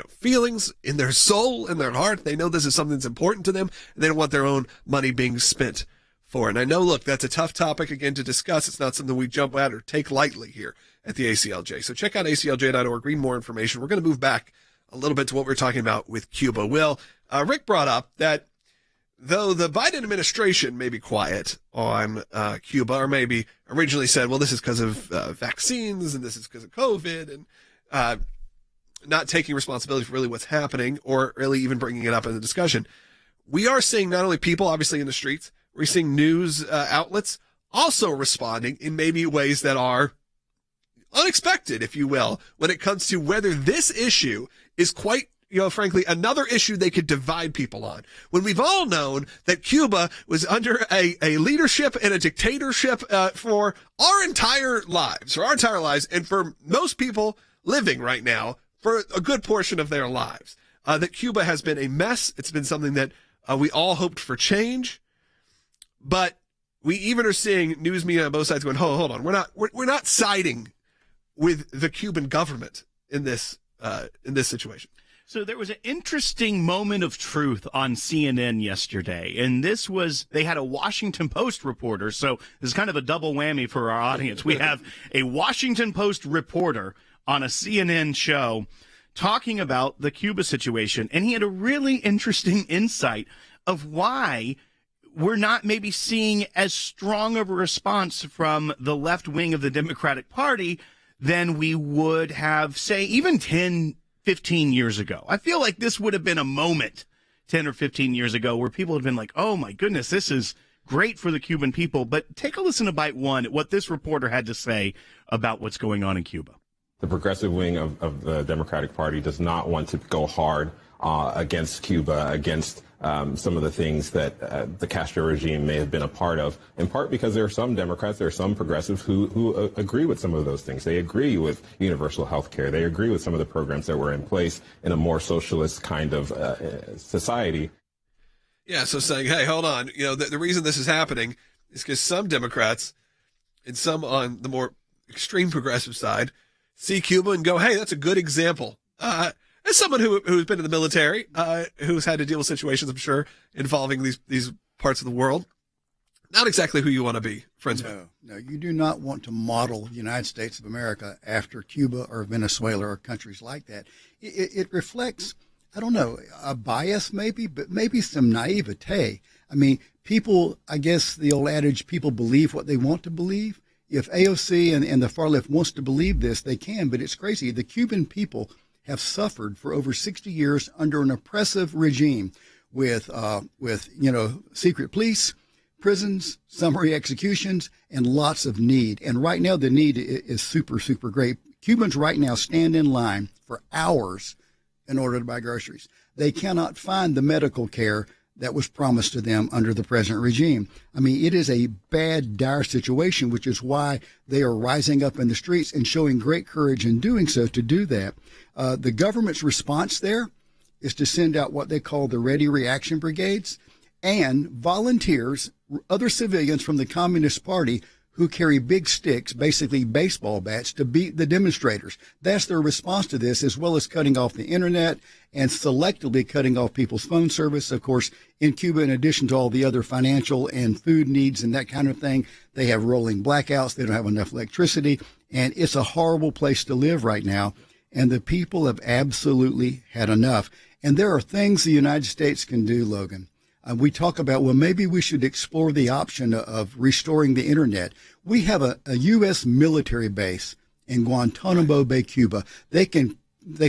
feelings in their soul, in their heart. They know this is something that's important to them, and they don't want their own money being spent for. And I know, look, that's a tough topic, again, to discuss. It's not something we jump at or take lightly here at the ACLJ. So check out aclj.org, read more information. We're going to move back a little bit to what we're talking about with Cuba. Will, Rick brought up that though the Biden administration may be quiet on Cuba, or maybe originally said, well, this is because of vaccines and this is because of COVID, and not taking responsibility for really what's happening, or really even bringing it up in the discussion, we are seeing not only people obviously in the streets, we're seeing news outlets also responding in maybe ways that are unexpected, if you will, when it comes to whether this issue is quite, frankly, another issue they could divide people on. When we've all known that Cuba was under a leadership and a dictatorship for our entire lives, and for most people living right now for a good portion of their lives, that Cuba has been a mess. It's been something that we all hoped for change, but we even are seeing news media on both sides going, hold on, we're not siding with the Cuban government in this situation. So there was an interesting moment of truth on CNN yesterday, and this was, they had a Washington Post reporter, so this is kind of a double whammy for our audience. We have a Washington Post reporter on a CNN show talking about the Cuba situation, and he had a really interesting insight of why we're not maybe seeing as strong of a response from the left wing of the Democratic Party than we would have, say, even 10, 15 years ago. I feel like this would have been a moment 10 or 15 years ago where people had been like, oh my goodness, this is great for the Cuban people. But take a listen to bite one at what this reporter had to say about what's going on in Cuba. The progressive wing of the Democratic Party does not want to go hard against Cuba, against some of the things that the Castro regime may have been a part of, in part because there are some Democrats, there are some progressives who agree with some of those things. They agree with universal health care. They agree with some of the programs that were in place in a more socialist kind of society. Yeah, so saying, hey, hold on. The reason this is happening is because some Democrats and some on the more extreme progressive side see Cuba and go, hey, that's a good example. As someone who's been in the military, who's had to deal with situations, I'm sure, involving these parts of the world, not exactly who you want to be friends with. No, you do not want to model the United States of America after Cuba or Venezuela or countries like that. It reflects, I don't know, a bias maybe, but maybe some naivete. I mean, people, I guess the old adage, people believe what they want to believe. If AOC and the far left wants to believe this, they can, but it's crazy. The Cuban people have suffered for over 60 years under an oppressive regime with secret police, prisons, summary executions, and lots of need. And right now the need is super, super great. Cubans right now stand in line for hours in order to buy groceries. They cannot find the medical care that was promised to them under the present regime. I mean, it is a bad, dire situation, which is why they are rising up in the streets and showing great courage in doing so to do that. The government's response there is to send out what they call the Ready Reaction Brigades and volunteers, other civilians from the Communist Party who carry big sticks, basically baseball bats, to beat the demonstrators. That's their response to this, as well as cutting off the internet and selectively cutting off people's phone service. Of course, in Cuba, in addition to all the other financial and food needs and that kind of thing, they have rolling blackouts. They don't have enough electricity, and it's a horrible place to live right now. And the people have absolutely had enough. And there are things the United States can do, Logan. We talk about, well, maybe we should explore the option of restoring the internet. We have a U.S. military base in Guantanamo Bay, Cuba. They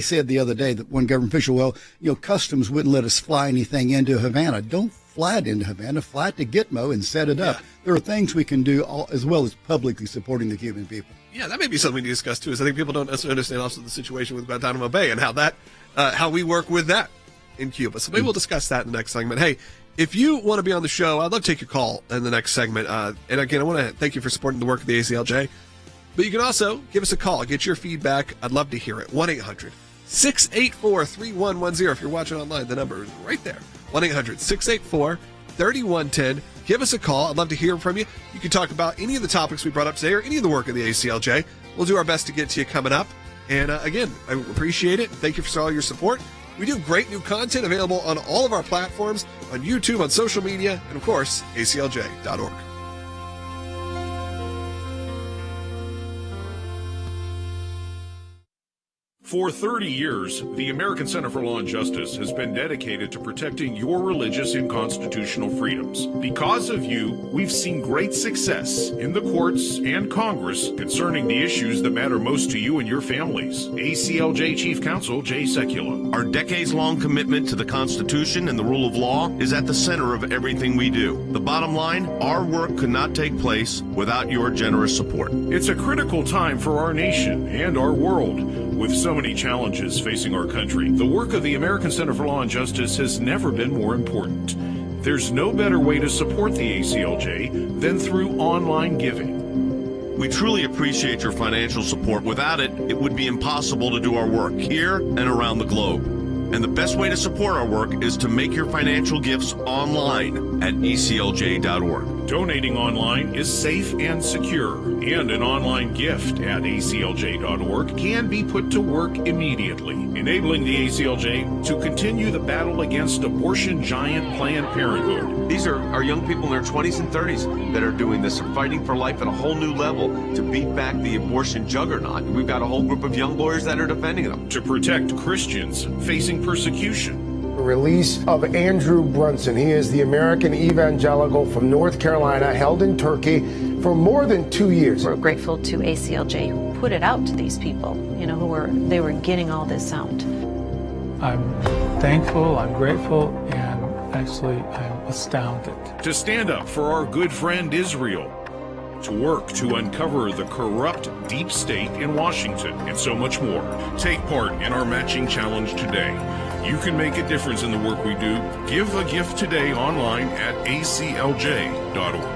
said the other day that one government official, customs wouldn't let us fly anything into Havana. Don't fly it into Havana, fly it to Gitmo and set it up. Yeah. There are things we can do as well as publicly supporting the Cuban people. Yeah, that may be something we need to discuss too, is I think people don't necessarily understand also the situation with Guantanamo Bay and how we work with that in Cuba. So maybe we'll discuss that in the next segment. Hey, if you want to be on the show, I'd love to take your call in the next segment. And again, I want to thank you for supporting the work of the ACLJ. But you can also give us a call, get your feedback. I'd love to hear it. 1-800-684-3110. If you're watching online, the number is right there. 1-800-684-3110. Give us a call. I'd love to hear from you. You can talk about any of the topics we brought up today or any of the work of the ACLJ. We'll do our best to get to you coming up. And again, I appreciate it. Thank you for all your support. We do great new content available on all of our platforms, on YouTube, on social media, and of course, ACLJ.org. For 30 years, the American Center for Law and Justice has been dedicated to protecting your religious and constitutional freedoms. Because of you, we've seen great success in the courts and Congress concerning the issues that matter most to you and your families. ACLJ Chief Counsel Jay Sekulow. Our decades-long commitment to the Constitution and the rule of law is at the center of everything we do. The bottom line, our work could not take place without your generous support. It's a critical time for our nation and our world. With so many challenges facing our country, the work of the American Center for Law and Justice has never been more important. There's no better way to support the ACLJ than through online giving. We truly appreciate your financial support. Without it, it would be impossible to do our work here and around the globe. And the best way to support our work is to make your financial gifts online at ACLJ.org. Donating online is safe and secure, and an online gift at aclj.org can be put to work immediately, enabling the ACLJ to continue the battle against abortion giant Planned Parenthood. These are our young people in their 20s and 30s that are doing this, are fighting for life at a whole new level to beat back the abortion juggernaut. We've got a whole group of young lawyers that are defending them. To protect Christians facing persecution. The release of Andrew Brunson. He is the American evangelical from North Carolina, held in Turkey for more than 2 years. We're grateful to ACLJ who put it out to these people, they were getting all this out. I'm thankful, I'm grateful, and actually I'm astounded. To stand up for our good friend Israel. To work to uncover the corrupt deep state in Washington, and so much more. Take part in our matching challenge today. You can make a difference in the work we do. Give a gift today online at aclj.org.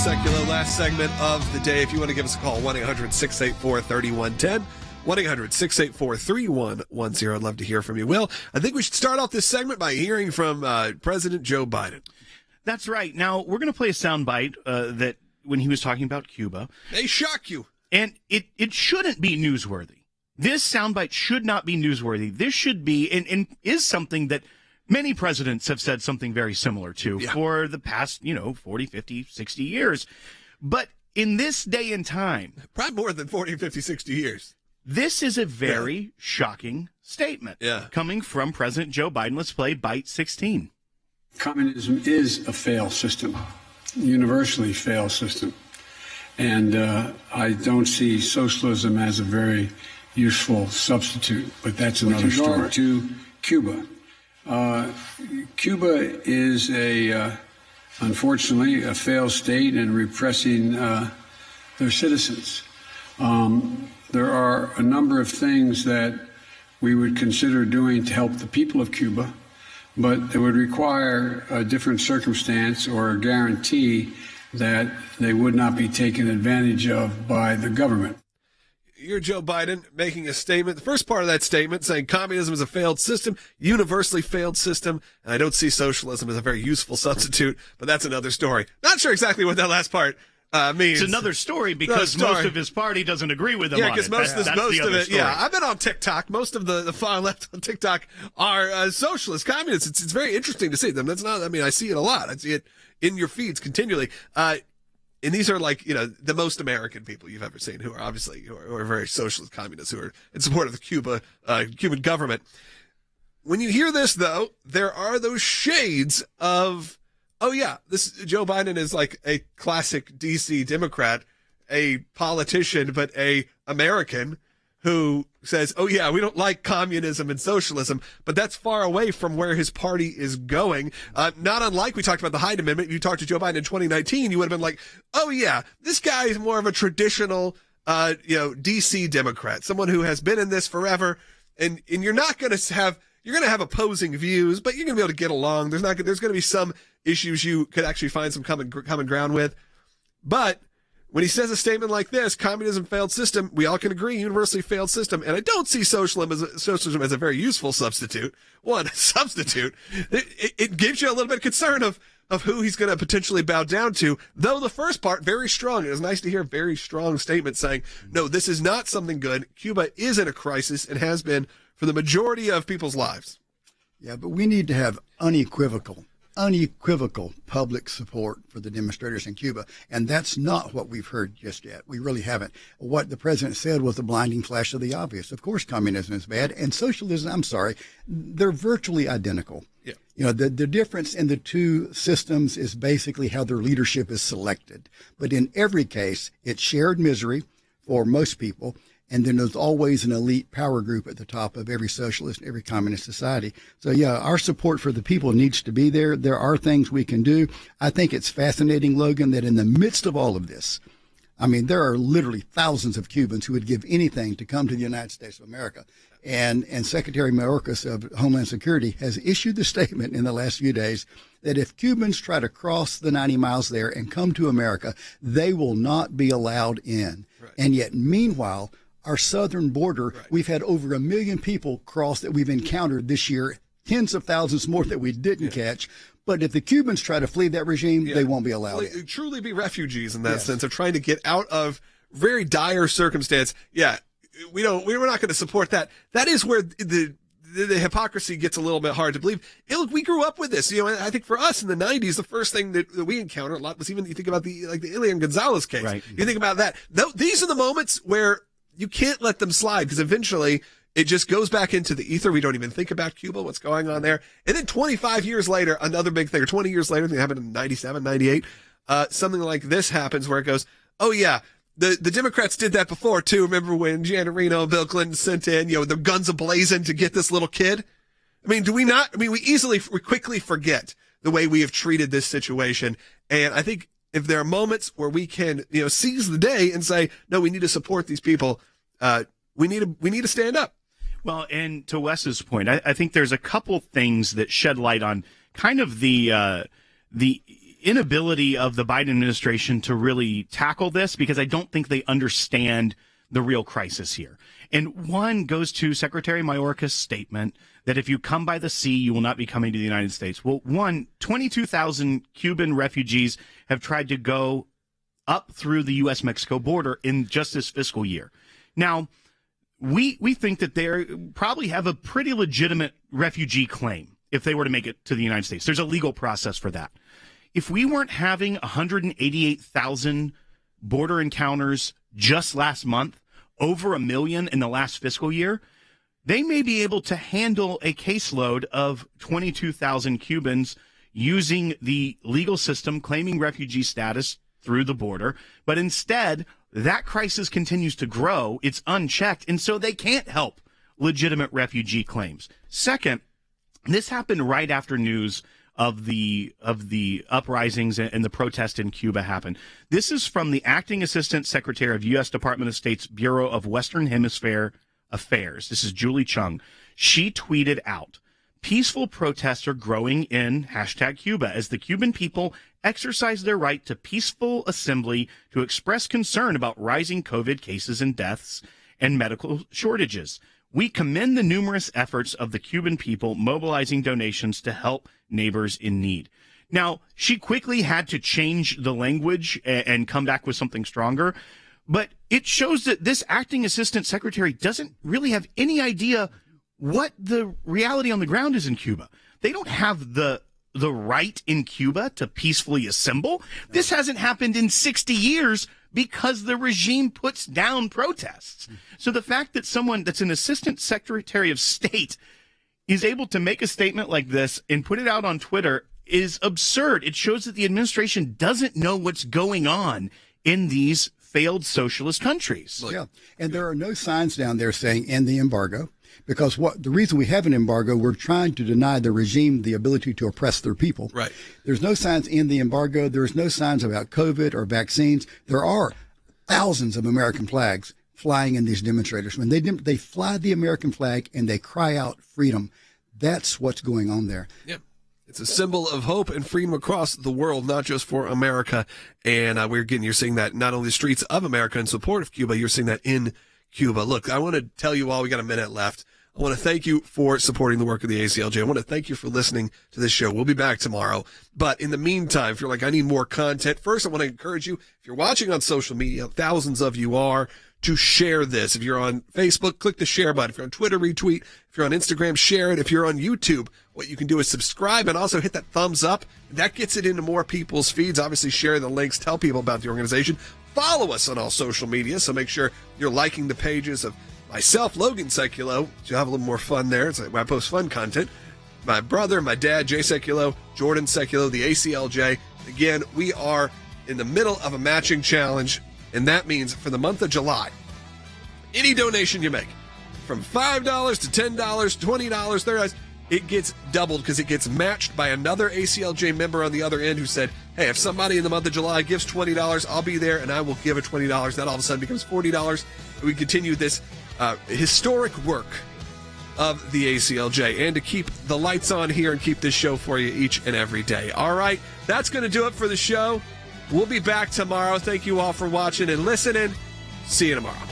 Sekulow, last segment of the day. If you want to give us a call, 1-800-684-3110. 1-800-684-3110. I'd love to hear from you. Will, I think we should start off this segment by hearing from President Joe Biden. That's right. Now, we're going to play a soundbite that when he was talking about Cuba. They shock you. And it shouldn't be newsworthy. This soundbite should not be newsworthy. This should be, and is something that many presidents have said something very similar to for the past, 40, 50, 60 years. But in this day and time, probably more than 40, 50, 60 years. This is a very shocking statement coming from President Joe Biden. Let's play Bite 16. Communism is a failed system, universally failed system. And I don't see socialism as a very useful substitute, but that's another story. With regard to Cuba, Cuba is unfortunately, a failed state in repressing their citizens. There are a number of things that we would consider doing to help the people of Cuba, but it would require a different circumstance or a guarantee that they would not be taken advantage of by the government. You're Joe Biden making a statement. The first part of that statement saying communism is a failed system, universally failed system, and I don't see socialism as a very useful substitute, but that's another story. Not sure exactly what that last part means. It's another story because most of his party doesn't agree with him on it. Yeah, because most of it, I've been on TikTok. Most of the far left on TikTok are socialist communists. It's very interesting to see them. That's not, I see it a lot. I see it in your feeds continually. And these are the most American people you've ever seen who are obviously who are very socialist communists who are in support of the Cuban government. When you hear this, though, there are those shades of, this Joe Biden is like a classic DC Democrat, a politician, but a American who says, we don't like communism and socialism, but that's far away from where his party is going. Not unlike we talked about the Hyde Amendment. If you talked to Joe Biden in 2019, you would have been like, this guy is more of a traditional, DC Democrat, someone who has been in this forever. And you're not going to have, you're going to have opposing views, but you're going to be able to get along. There's going to be some issues you could actually find some common ground with. But when he says a statement like this, communism failed system, we all can agree, universally failed system. And I don't see socialism as a very useful substitute. It gives you a little bit of concern of who he's going to potentially bow down to. Though the first part, very strong. It was nice to hear a very strong statement saying, no, this is not something good. Cuba is in a crisis and has been for the majority of people's lives. Yeah, but we need to have unequivocal public support for the demonstrators in Cuba. And that's not what we've heard just yet. We really haven't. What the president said was a blinding flash of the obvious. Of course, communism is bad. And socialism, they're virtually identical. Yeah. The difference in the two systems is basically how their leadership is selected. But in every case, it's shared misery for most people. And then there's always an elite power group at the top of every socialist, every communist society. So, our support for the people needs to be there. There are things we can do. I think it's fascinating, Logan, that in the midst of all of this, I mean, there are literally thousands of Cubans who would give anything to come to the United States of America. And Secretary Mayorkas of Homeland Security has issued the statement in the last few days that if Cubans try to cross the 90 miles there and come to America, they will not be allowed in. Right. And yet, meanwhile, our southern border, we've had over 1 million people cross that we've encountered this year, tens of thousands more that we didn't catch. But if the Cubans try to flee that regime, they won't be allowed in. Truly be refugees in that sense of trying to get out of very dire circumstance. Yeah, we're not going to support that. That is where the hypocrisy gets a little bit hard to believe. Hey, look, we grew up with this. You know, I think for us in the 90s, the first thing that we encountered a lot was even, you think about the Elian Gonzalez case. Right. You think about that. These are the moments where you can't let them slide, because eventually it just goes back into the ether. We don't even think about Cuba, what's going on there. And then 25 years later, another big thing, or 20 years later, I think it happened in 97, 98, something like this happens where it goes, oh yeah, the Democrats did that before too. Remember when Janet Reno and Bill Clinton sent in, the guns ablazing to get this little kid? I mean, we quickly forget the way we have treated this situation. And I think if there are moments where we can, seize the day and say, no, we need to support these people, we need to stand up. Well, and to Wes's point, I think there's a couple things that shed light on kind of the inability of the Biden administration to really tackle this, because I don't think they understand the real crisis here. And one goes to Secretary Mayorkas' statement that if you come by the sea, you will not be coming to the United States. Well, 22,000 Cuban refugees have tried to go up through the U.S.-Mexico border in just this fiscal year. Now, we think that they probably have a pretty legitimate refugee claim if they were to make it to the United States. There's a legal process for that. If we weren't having 188,000 border encounters just last month, over 1 million in the last fiscal year, they may be able to handle a caseload of 22,000 Cubans using the legal system, claiming refugee status through the border. But instead, that crisis continues to grow. It's unchecked, and so they can't help legitimate refugee claims. Second, this happened right after news of the uprisings and the protest in Cuba happened. This is from the Acting Assistant Secretary of U.S. Department of State's Bureau of Western Hemisphere Affairs. This is Julie Chung. She tweeted out, "Peaceful protests are growing in #Cuba as the Cuban people exercise their right to peaceful assembly to express concern about rising COVID cases and deaths and medical shortages. We commend the numerous efforts of the Cuban people mobilizing donations to help neighbors in need." Now, she quickly had to change the language and come back with something stronger, but it shows that this acting assistant secretary doesn't really have any idea what the reality on the ground is in Cuba. They don't have the right in Cuba to peacefully assemble. This hasn't happened in 60 years because the regime puts down protests. So the fact that someone that's an assistant secretary of state is able to make a statement like this and put it out on Twitter is absurd. It shows that the administration doesn't know what's going on in these failed socialist countries. Yeah, and there are no signs down there saying end the embargo. Because the reason we have an embargo, we're trying to deny the regime the ability to oppress their people. Right. There's no signs in the embargo. There's no signs about COVID or vaccines. There are thousands of American flags flying in these demonstrators. When they fly the American flag and they cry out freedom, that's what's going on there. Yeah. It's a symbol of hope and freedom across the world, not just for America. And you're seeing that not only the streets of America in support of Cuba, you're seeing that in Cuba. Look, I want to tell you all, we got a minute left. I want to thank you for supporting the work of the ACLJ. I want to thank you for listening to this show. We'll be back tomorrow. But in the meantime, if you're like, I need more content, first I want to encourage you, if you're watching on social media, thousands of you are, to share this. If you're on Facebook, click the share button. If you're on Twitter, retweet. If you're on Instagram, share it. If you're on YouTube, what you can do is subscribe and also hit that thumbs up. That gets it into more people's feeds. Obviously, share the links. Tell people about the organization. Follow us on all social media, so make sure you're liking the pages of myself, Logan Sekulow. You'll have a little more fun there. It's like I post fun content. My brother, my dad, Jay Sekulow, Jordan Sekulow, the ACLJ. Again, we are in the middle of a matching challenge, and that means for the month of July, any donation you make, from $5 to $10, $20, $30, it gets doubled because it gets matched by another ACLJ member on the other end who said, hey, hey, if somebody in the month of July gives $20, I'll be there and I will give a $20. That all of a sudden becomes $40. We continue this historic work of the ACLJ and to keep the lights on here and keep this show for you each and every day. All right, that's going to do it for the show. We'll be back tomorrow. Thank you all for watching and listening. See you tomorrow.